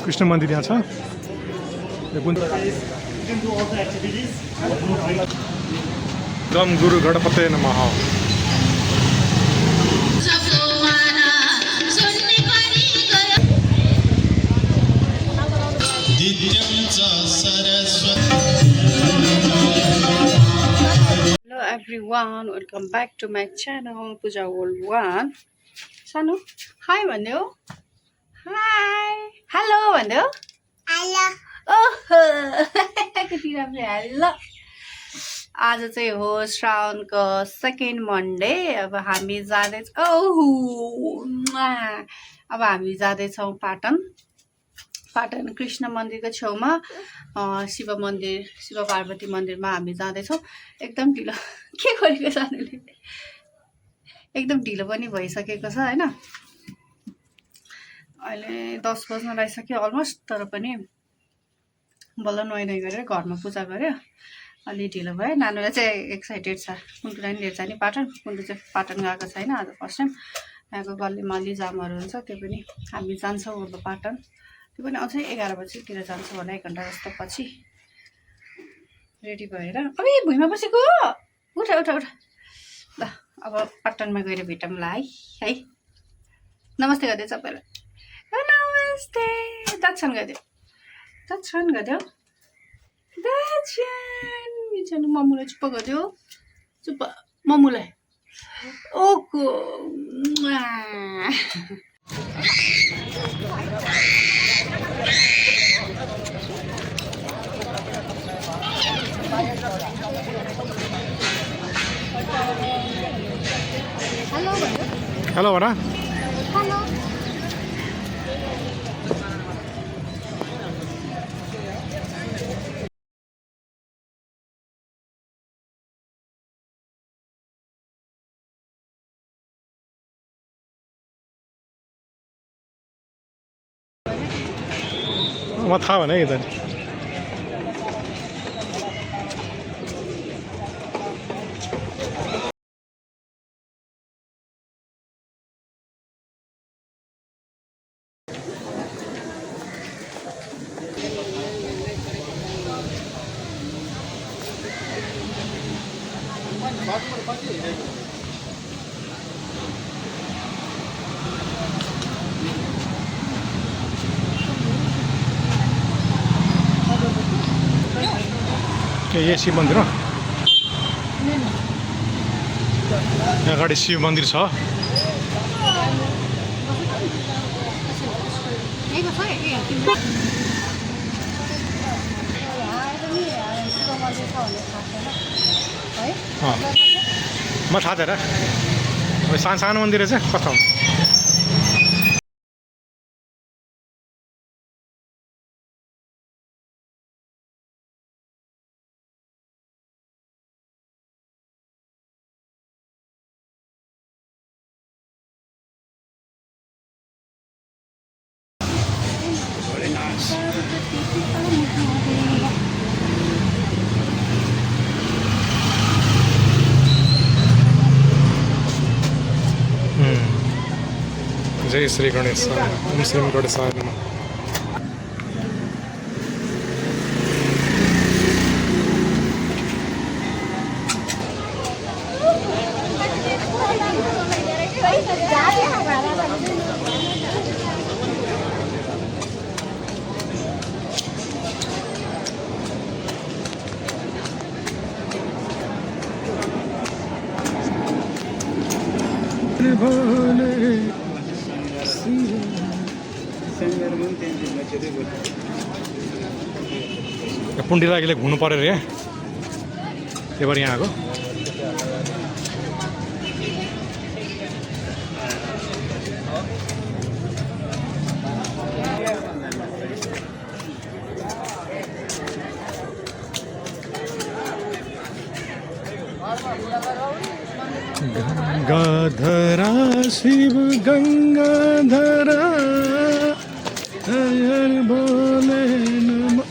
कृष्ण मन्दिर यहाँ छ। गम गुरु गणपते नमः। Hello everyone, welcome back to my channel Puja World 1. Sanu, hi भन्देऊ। Hi. Hello भन्देऊ। Hello. ओहो कति राम्रो हेलो। आज चाहिँ हो श्रावणको सेकेन्ड मन्डे। अब हामी जाँदैछौँ पाटन कृष्ण मन्दिरको छेउमा शिव पार्वती मन्दिरमा हामी जाँदैछौँ। एकदम ढिलो के गरेको सानोले, एकदम ढिलो पनि भइसकेको छ हैन। अहिले 10 बज्न लागिसक्यो अलमोस्ट, तर पनि बल्ल नुहाइ गरेर घरमा पूजा गर्यो। अलि ढिलो भयो। नानुले चाहिँ एक्साइटेड छ कुन्टुलाई लिएर जाने पाटन। कुन्टु चाहिँ पाटन गएको छैन, आज फर्स्ट टाइम। यहाँको गल्लीमा अलि जामहरू हुन्छ, त्यो पनि हामी जान्छौँ अब पाटन। त्यो पनि अझै 11 बजीतिर जान्छौँ होला, 1 घन्टा जस्तो पछि रेडी भएर। अबे भुइँमा बसेको उठ ल। अब पाटनमा गएर भेटौँला है। नमस्ते गरिदियो सबैलाई। नमस्ते। दर्शन गरिदियो दर्शन। मम्मुलाई चुप्प गरिदियो, चुप्प मम्मुलाई। ओको हेलो भन। हेलो। म थाहा भने है त। ये शिव मन्दिर हो। यहाँ अगाडि शिव मन्दिर छ। म थाहा छैन। अब सानो मन्दिर चाहिँ कस्तो हुन्छ। जय श्री गणेश। ओम श्री गणेशाय नमः। पुण्डी लागिले घुम्नु पर्यो रे, त्यही भएर यहाँ आएको। गंगाधरा शिव गंगाधरा हर बोले नमः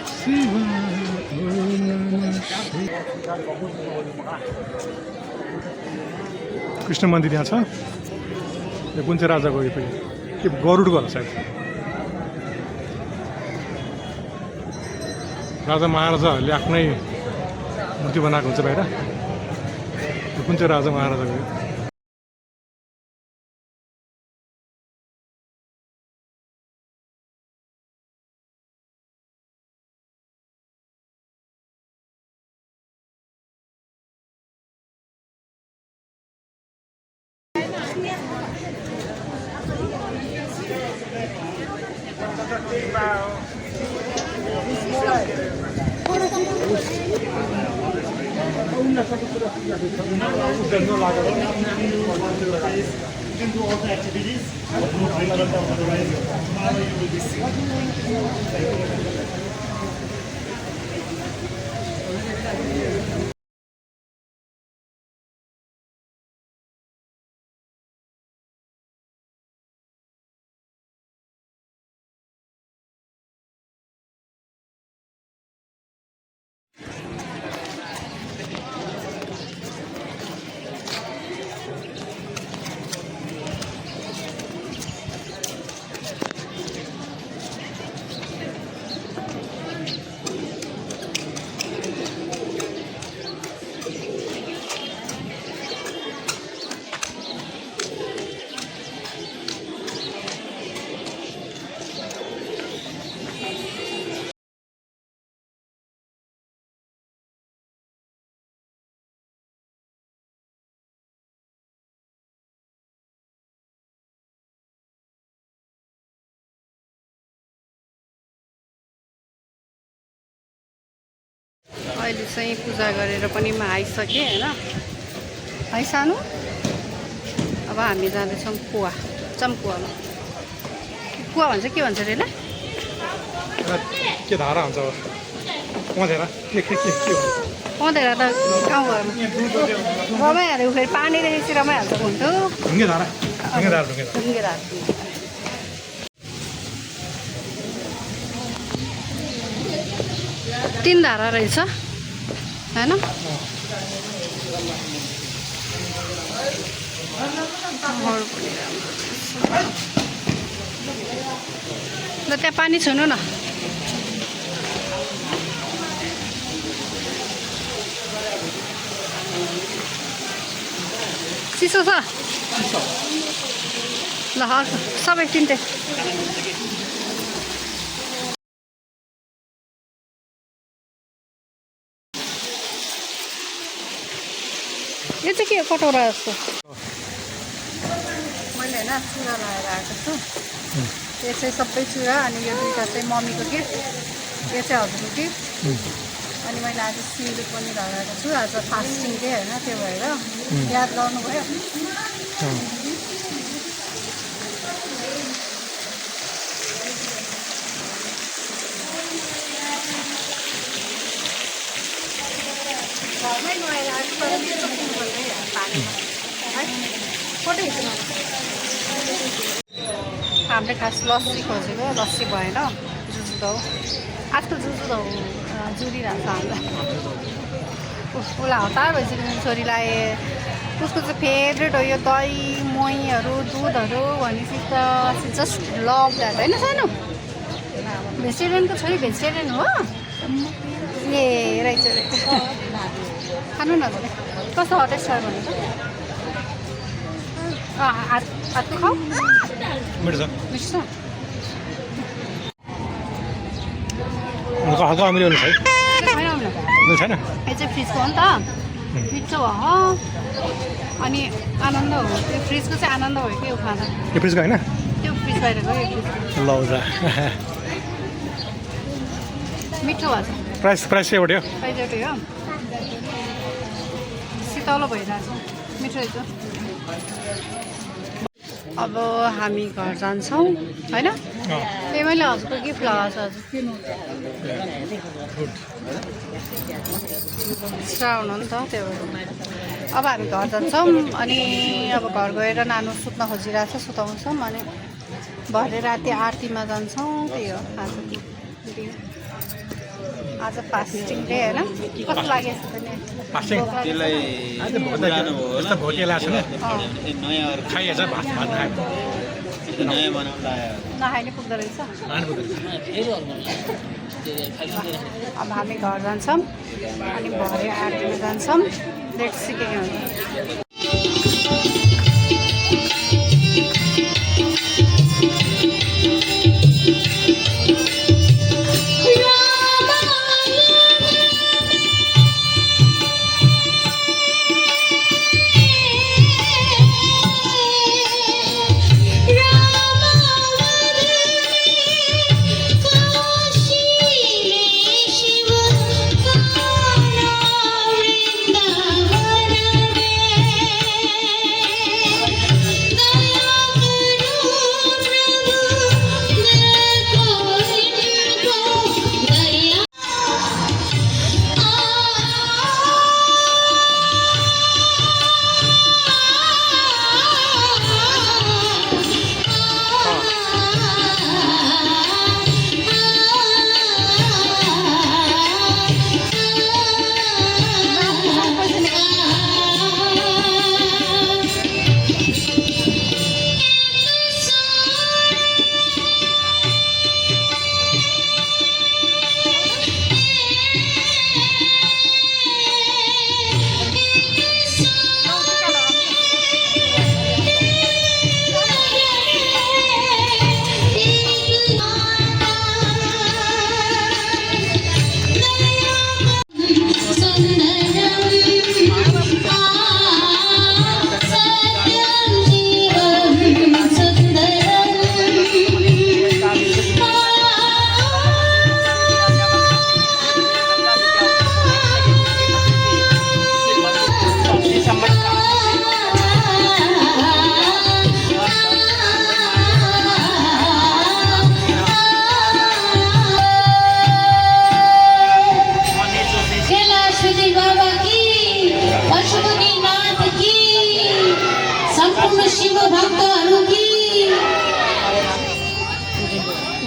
शिवाय नमः शिवाय। कृष्ण मन्दिर यहाँ छ। यो कुन चाहिँ राजाको यो पनि के गरुडको होला सायद। राजा महाराजाहरूले आफ्नै मूर्ति बनाएको हुन्छ बाहिर। कुन चाहिँ राजा महाराजाको You can do all the activities. No drinking, otherwise tomorrow you will be sick. अहिले चाहिँ पूजा गरेर पनि म आइसकेँ होइन है सानो। अब हामी जाँदैछौँ कुवा, चम्कुवामा। कुवा भन्छ के भन्छ अरे यसलाई? के धारा हुन्छ अब पँधेरा के पँधेरा त गाउँघरमा रमाइहाल्यो, फेरि पानी देखेपछि रमाइहाल्छ हुन्थ्यो। ढुङ्गे धारा ढुङ्गे धारा। तीन धारा रहेछ होइन। ल त्यहाँ पानी छुनु न। चिसो छ ल सबै तिनटै। यो चाहिँ के कटौरा जस्तो मैले होइन चुरा लगाएर आएको छु। यो चाहिँ सबै चुरा अनि यो दुईवटा चाहिँ मम्मीको गिफ्ट, यो चाहिँ हजुरको गिफ्ट। अनि मैले आज सिन्दुर पनि लगाएको छु। आज फास्टिङ डे होइन, त्यो भएर याद गर्नुभयो। घरमै नुहाएर आएको तर मिठो पिउँदै पानीमा है फोटो खिच्नु। हामीले खास लस्सी खोजेको, लस्सी भएन, जुजुदौ आजकल जुजुदौ जुरिरहेको छ हामीलाई। उसलाई हतार भइसक्यो मेरो छोरीलाई। उसको चाहिँ फेभरेट हो यो दही महीहरू दुधहरू भनेपछि त जस्ट लभ द्याट होइन सानो। भेजिटेरियनको छोरी भेजिटेरियन हो ए रहेछ खानु न भने कस्तो हटेस छ भने हातको खाऊ मिठो छ मिठो छ। हल्का अमिलो छ है छैन। यो चाहिँ फ्रिजको हो नि त, मिठो भयो अनि आनन्द हो। त्यो फ्रिजको चाहिँ आनन्द भयो कि खाना। यो फ्रिजको होइन, त्यो फ्रिज बाहिरको यो फ्रिजको ल मिठो भएको छ। प्राइस चाहिँ एउटै हो, प्राइज एउटै हो। शीतलो भइरहेछ, मिठो रहेछ। अब हामी घर जान्छौँ होइन। त्यही मैले हजुरको गिफ्ट लगाएको छु हजुर। श्रावण हो नि त त्यो भएर अब हामी घर जान्छौँ। अनि अब घर गएर नानु सुत्न खोजिरहेको छ, सुताउँछौँ। अनि भरे राति आरतीमा जान्छौँ। त्यही हो आजको दिन। आज फास्टिङ डे होइन। कस्तो लागेको छ नि फास्टिङ खाइहाल्छ भात नखाइ नै पुग्दो रहेछ। अब हामी घर जान्छौँ अनि भरे आरतीमा जान्छौँ। लेट्स सी के हुन्छ।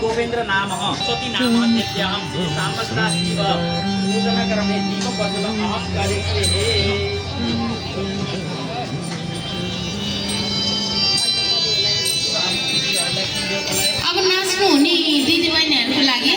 गोविंद्र नाम सती नाम नित्याम सामस्ता शिव पूजन करमे दीप प्रज्वल आप करे हे। अब नाच्नु हुने दिदीबहिनीहरूको लागि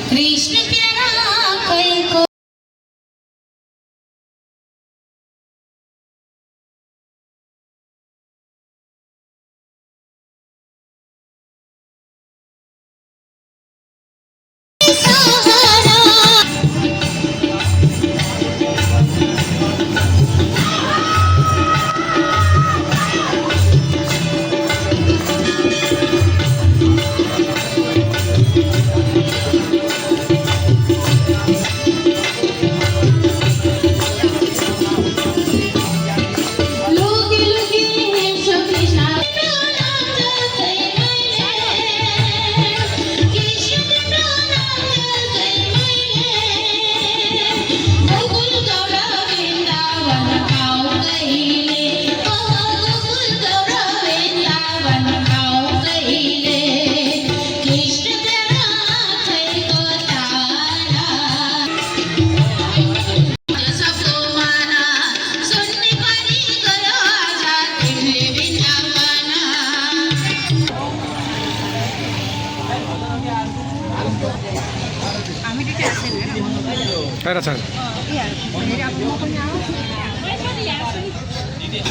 कृष्ण प्यारा कैको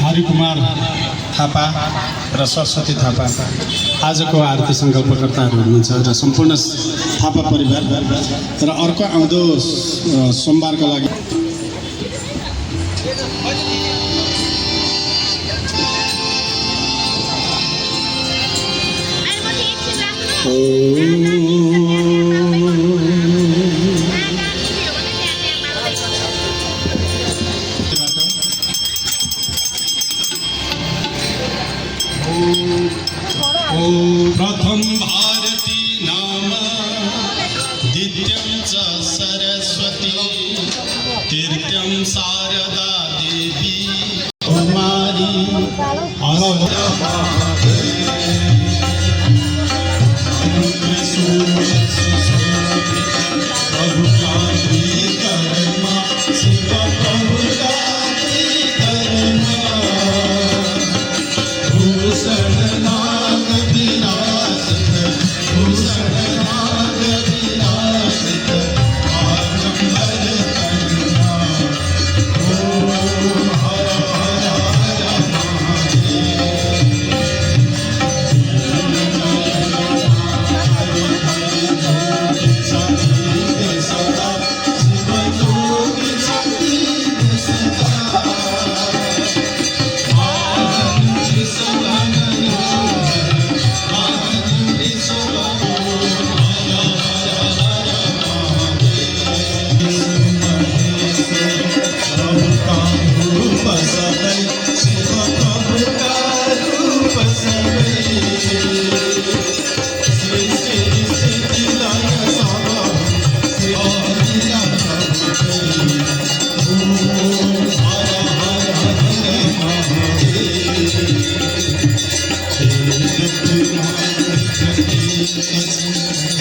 हरिकुमार थापा र सरस्वती थापा आजको आरती सङ्कल्पकर्ताहरू हुनुहुन्छ र सम्पूर्ण थापा परिवार र अर्को आउँदो सोमबारको लागि प्रथम भारती नाम द्वितीयं च सरस्वती तृतीयं शारदा देवी कुमारी भूषण नाग विराज Thank you.